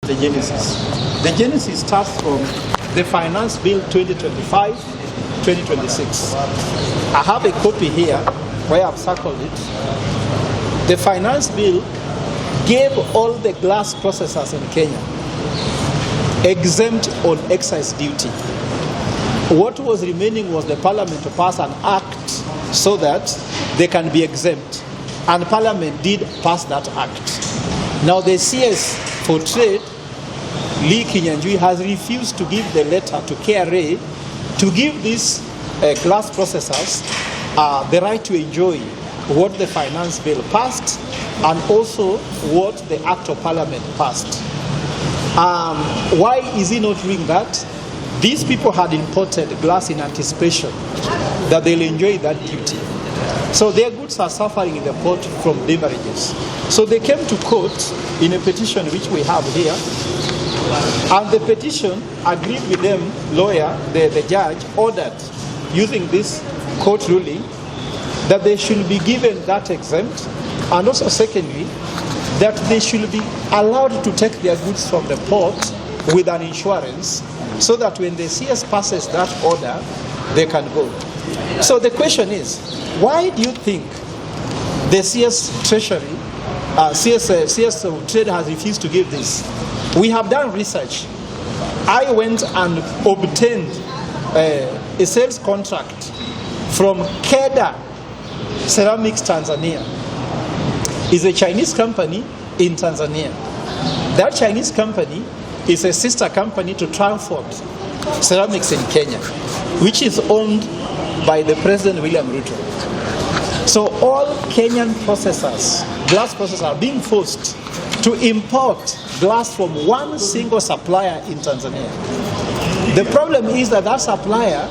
the genesis. The genesis starts from the Finance Bill 2025-2026. I have a copy here where I've circled it. The Finance Bill gave all the glass processors in Kenya exempt on excise duty. What was remaining was the Parliament to pass an act so that they can be exempt. And Parliament did pass that act. Now the CS for Trade, Lee Kinyanjui, has refused to give the letter to KRA to give these glass processors the right to enjoy what the Finance Bill passed and also what the Act of Parliament passed. Why is he not doing that? These people had imported glass in anticipation that they'll enjoy that duty. So their goods are suffering in the port from leverages. So they came to court in a petition which we have here, and the petition agreed with them, the judge ordered, using this court ruling, that they should be given that exempt, and also secondly, that they should be allowed to take their goods from the port with an insurance, so that when the CS passes that order, they can go. So the question is, why do you think the CS Treasury, CS Trade has refused to give this? We have done research. I went and obtained a sales contract from KRA Ceramics Tanzania. It's a Chinese company in Tanzania. That Chinese company is a sister company to Transport Ceramics in Kenya, which is owned by the President William Ruto. So all Kenyan processors, glass processors, are being forced to import glass from one single supplier in Tanzania. The problem is that that supplier,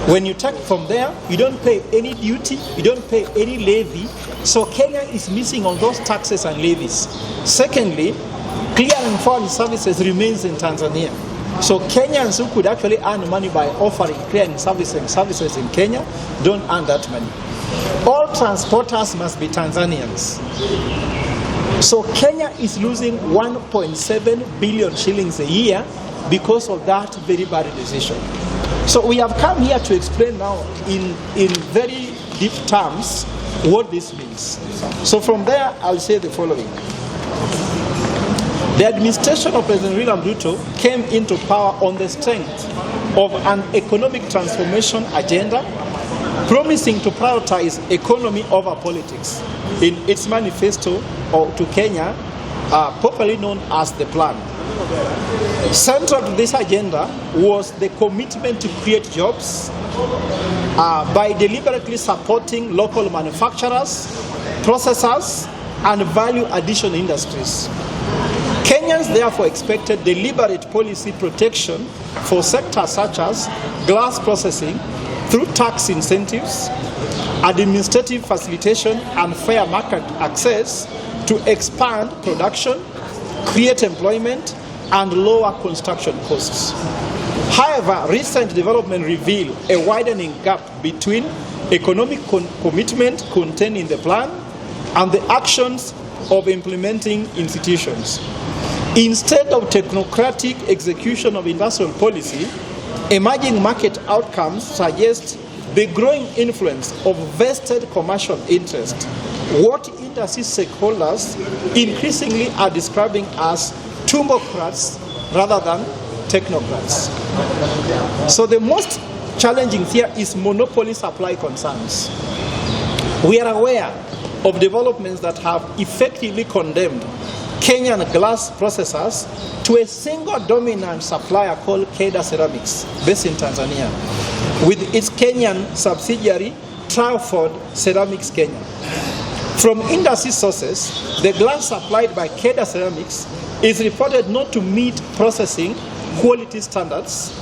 when you take from there, you don't pay any duty, you don't pay any levy, so Kenya is missing on those taxes and levies. Secondly, clear and forwarding services remains in Tanzania. So Kenyans who could actually earn money by offering clearing services in Kenya don't earn that money. All transporters must be Tanzanians. So Kenya is losing 1.7 billion shillings a year because of that very bad decision. So we have come here to explain now in very deep terms what this means. So from there, I'll say the following. The administration of President William Ruto came into power on the strength of an economic transformation agenda, promising to prioritize economy over politics in its manifesto to Kenya, popularly known as the Plan. Central to this agenda was the commitment to create jobs by deliberately supporting local manufacturers, processors, and value addition industries. Kenyans therefore expected deliberate policy protection for sectors such as glass processing through tax incentives, administrative facilitation, and fair market access to expand production, create employment, and lower construction costs. However, recent development reveal a widening gap between economic commitment contained in the plan and the actions of implementing institutions. Instead of technocratic execution of industrial policy, emerging market outcomes suggest the growing influence of vested commercial interest, what industry stakeholders increasingly are describing as tumocrats rather than technocrats. So the most challenging here is monopoly supply concerns. We are aware of developments that have effectively condemned Kenyan glass processors to a single dominant supplier called KRA Ceramics, based in Tanzania, with its Kenyan subsidiary, Transport Ceramics Kenya. From industry sources, the glass supplied by KRA Ceramics is reported not to meet processing quality standards,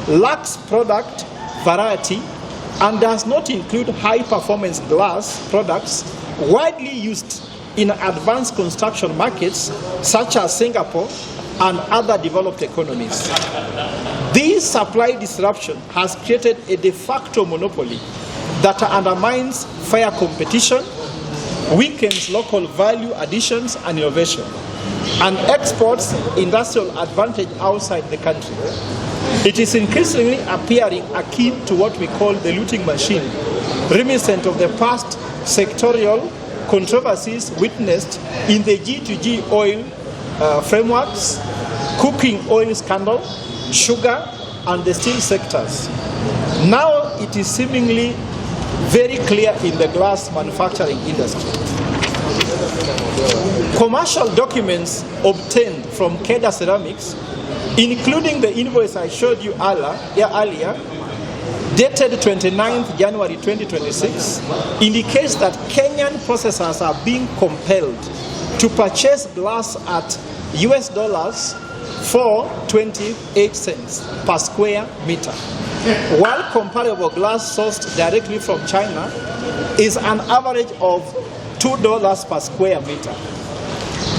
lacks product variety, and does not include high-performance glass products widely used in advanced construction markets such as Singapore and other developed economies. This supply disruption has created a de facto monopoly that undermines fair competition, weakens local value additions and innovation. and exports industrial advantage outside the country. It is increasingly appearing akin to what we call the looting machine, reminiscent of the past sectorial controversies witnessed in the G2G oil frameworks, cooking oil scandal, sugar, and the steel sectors. Now it is seemingly very clear in the glass manufacturing industry. Commercial documents obtained from KRA Ceramics, including the invoice I showed you earlier, dated 29th January 2026, indicates that Kenyan processors are being compelled to purchase glass at US $4.28 per square meter, while comparable glass sourced directly from China is an average of $2 per square meter.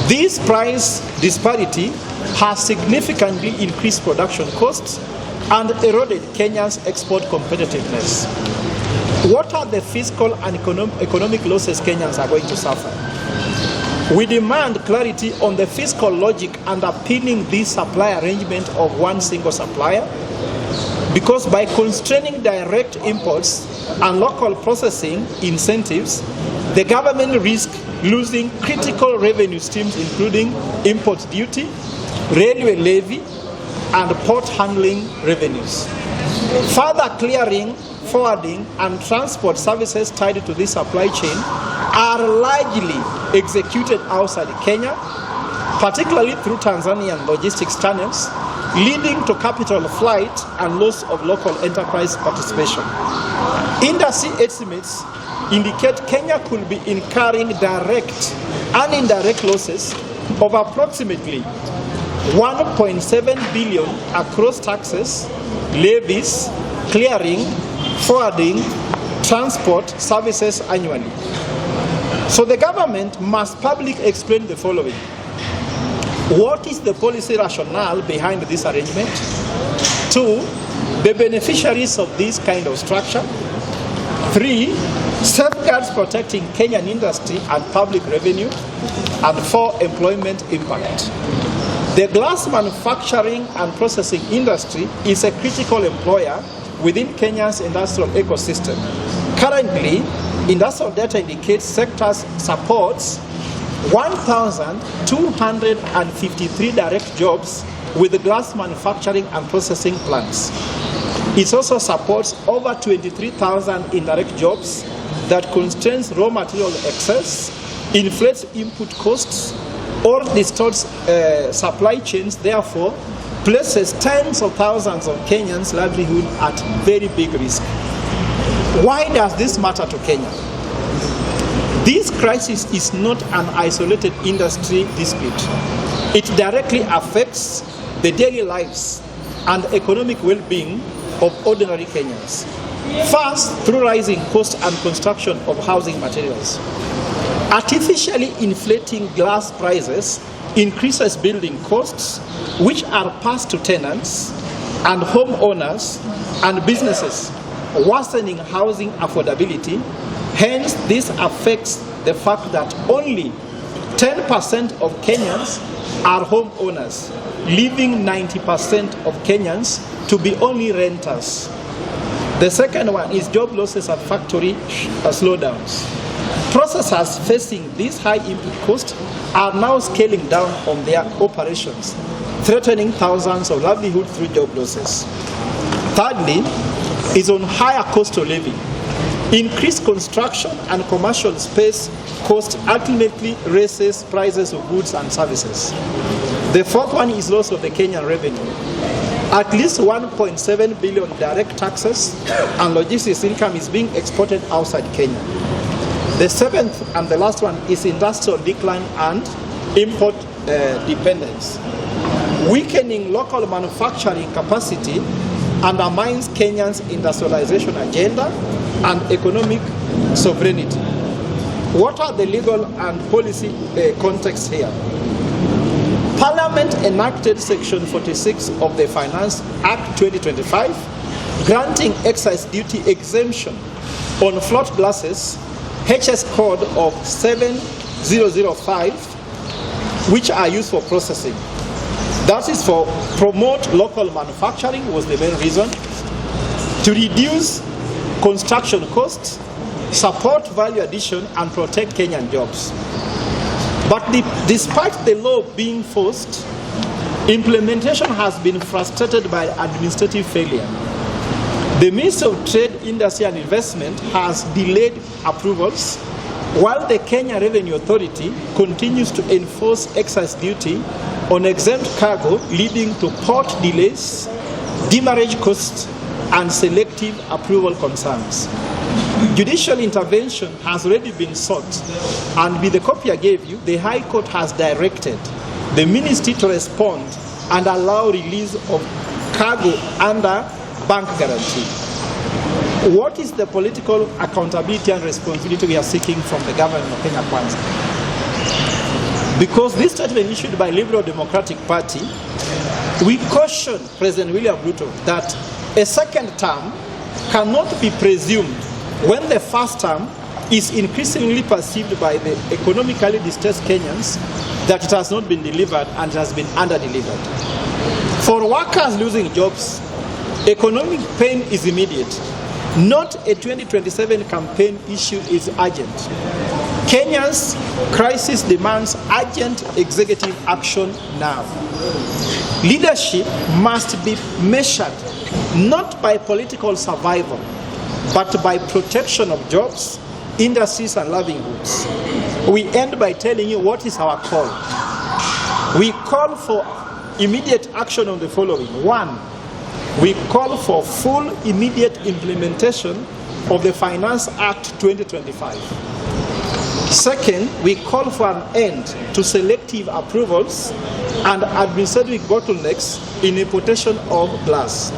This price disparity has significantly increased production costs and eroded Kenya's export competitiveness. What are the fiscal and economic losses Kenyans are going to suffer? We demand clarity on the fiscal logic underpinning this supply arrangement of one single supplier, because by constraining direct imports and local processing incentives, the government risks losing critical revenue streams including import duty, railway levy, and port handling revenues. Further clearing, forwarding, and transport services tied to this supply chain are largely executed outside Kenya, particularly through Tanzanian logistics channels, leading to capital flight and loss of local enterprise participation. Industry estimates indicate Kenya could be incurring direct and indirect losses of approximately 1.7 billion across taxes, levies, clearing, forwarding, transport services annually. So the government must publicly explain the following. What is the policy rationale behind this arrangement? 2, the beneficiaries of this kind of structure. 3, safeguards protecting Kenyan industry and public revenue. And 4, employment impact. The glass manufacturing and processing industry is a critical employer within Kenya's industrial ecosystem. Currently, industrial data indicates sectors supports 1,253 direct jobs with the glass manufacturing and processing plants. It also supports over 23,000 indirect jobs that constrains raw material excess, inflates input costs, or distorts supply chains, therefore places tens of thousands of Kenyans' livelihood at very big risk. Why does this matter to Kenya? This crisis is not an isolated industry dispute. It directly affects the daily lives and economic well-being of ordinary Kenyans. First, through rising cost and construction of housing materials. Artificially inflating glass prices increases building costs, which are passed to tenants and homeowners and businesses, worsening housing affordability. Hence, this affects the fact that only 10% of Kenyans are homeowners, leaving 90% of Kenyans to be only renters. The second one is job losses at factory slowdowns. Processors facing these high input costs are now scaling down on their operations, threatening thousands of livelihoods through job losses. Thirdly, is on higher cost of living. Increased construction and commercial space cost ultimately raises prices of goods and services. The fourth one is loss of the Kenyan revenue. At least 1.7 billion direct taxes and logistics income is being exported outside Kenya. The seventh and the last one is industrial decline and import dependence. Weakening local manufacturing capacity undermines Kenya's industrialization agenda and economic sovereignty. What are the legal and policy contexts here? Parliament enacted Section 46 of the Finance Act 2025, granting excise duty exemption on float glasses, HS code of 7005, which are used for processing. That is for promote local manufacturing was the main reason, to reduce construction costs, support value addition, and protect Kenyan jobs. But despite the law being forced, implementation has been frustrated by administrative failure. The Ministry of Trade, Industry and Investment has delayed approvals, while the Kenya Revenue Authority continues to enforce excise duty on exempt cargo, leading to port delays, demurrage costs, and selective approval concerns. Judicial intervention has already been sought, and with the copy I gave you, the High Court has directed the Ministry to respond and allow release of cargo under bank guarantee. What is the political accountability and responsibility we are seeking from the government of Kenya Kwanza? Because this statement issued by Liberal Democratic Party, we caution President William Ruto that a second term cannot be presumed when the first term is increasingly perceived by the economically distressed Kenyans that it has not been delivered and has been under-delivered. For workers losing jobs, economic pain is immediate. Not a 2027 campaign issue is urgent. Kenya's crisis demands urgent executive action now. Leadership must be measured not by political survival, but by protection of jobs, industries, and livelihoods. We end by telling you what is our call. We call for immediate action on the following. 1, we call for full immediate implementation of the Finance Act 2025. Second, we call for an end to selective approvals and administrative bottlenecks in importation of glass.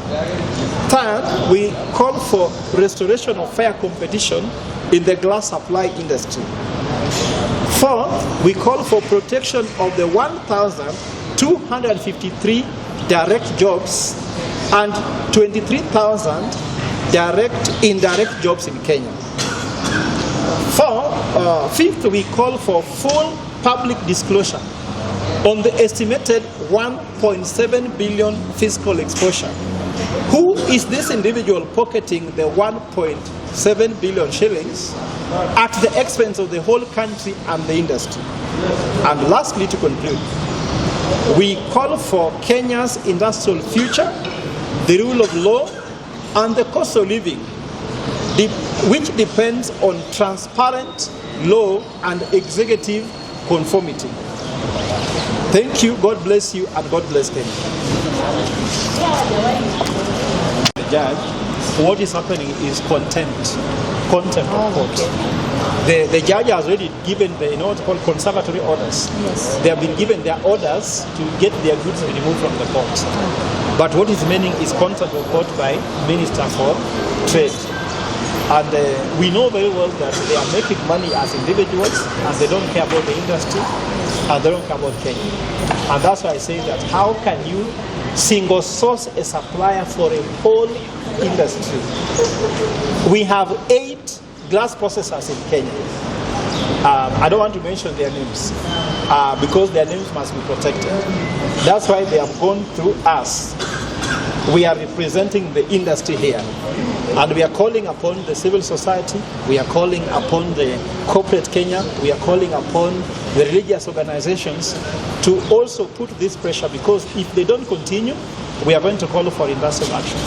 Third, we call for restoration of fair competition in the glass supply industry. Fourth, we call for protection of the 1,253 direct jobs and 23,000 indirect jobs in Kenya. Fifth, we call for full public disclosure on the estimated 1.7 billion fiscal exposure. Who is this individual pocketing the 1.7 billion shillings at the expense of the whole country and the industry? And lastly, to conclude, we call for Kenya's industrial future, the rule of law, and the cost of living, which depends on transparent law and executive conformity. Thank you, God bless you, and God bless Kenya. The judge, what is happening is contempt of court. The judge has already given the, what's called conservatory orders. Yes. They have been given their orders to get their goods removed from the court. But what is remaining is contempt of court by Minister for Trade. And we know very well that they are making money as individuals and they don't care about the industry and they don't care about Kenya. And that's why I say that how can you single source a supplier for a whole industry? We have 8 glass processors in Kenya. I don't want to mention their names because their names must be protected. That's why they have gone through us. We are representing the industry here. And we are calling upon the civil society, we are calling upon the corporate Kenya, we are calling upon the religious organizations to also put this pressure, because if they don't continue, we are going to call for industrial action.